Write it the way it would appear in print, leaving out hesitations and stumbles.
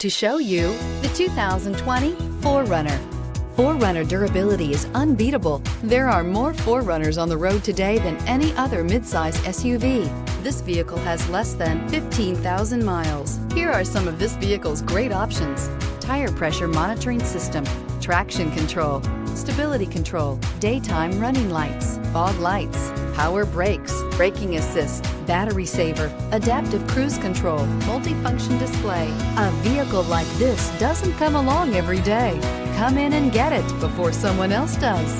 To show you the 2020 4Runner. 4Runner durability is unbeatable. There are more 4Runners on the road today than any other midsize SUV. This vehicle has less than 15,000 miles. Here are some of this vehicle's great options: tire pressure monitoring system, traction control, stability control, daytime running lights, fog lights, power brakes, braking assist, battery saver, adaptive cruise control, multifunction display. A vehicle like this doesn't come along every day. Come in and get it before someone else does.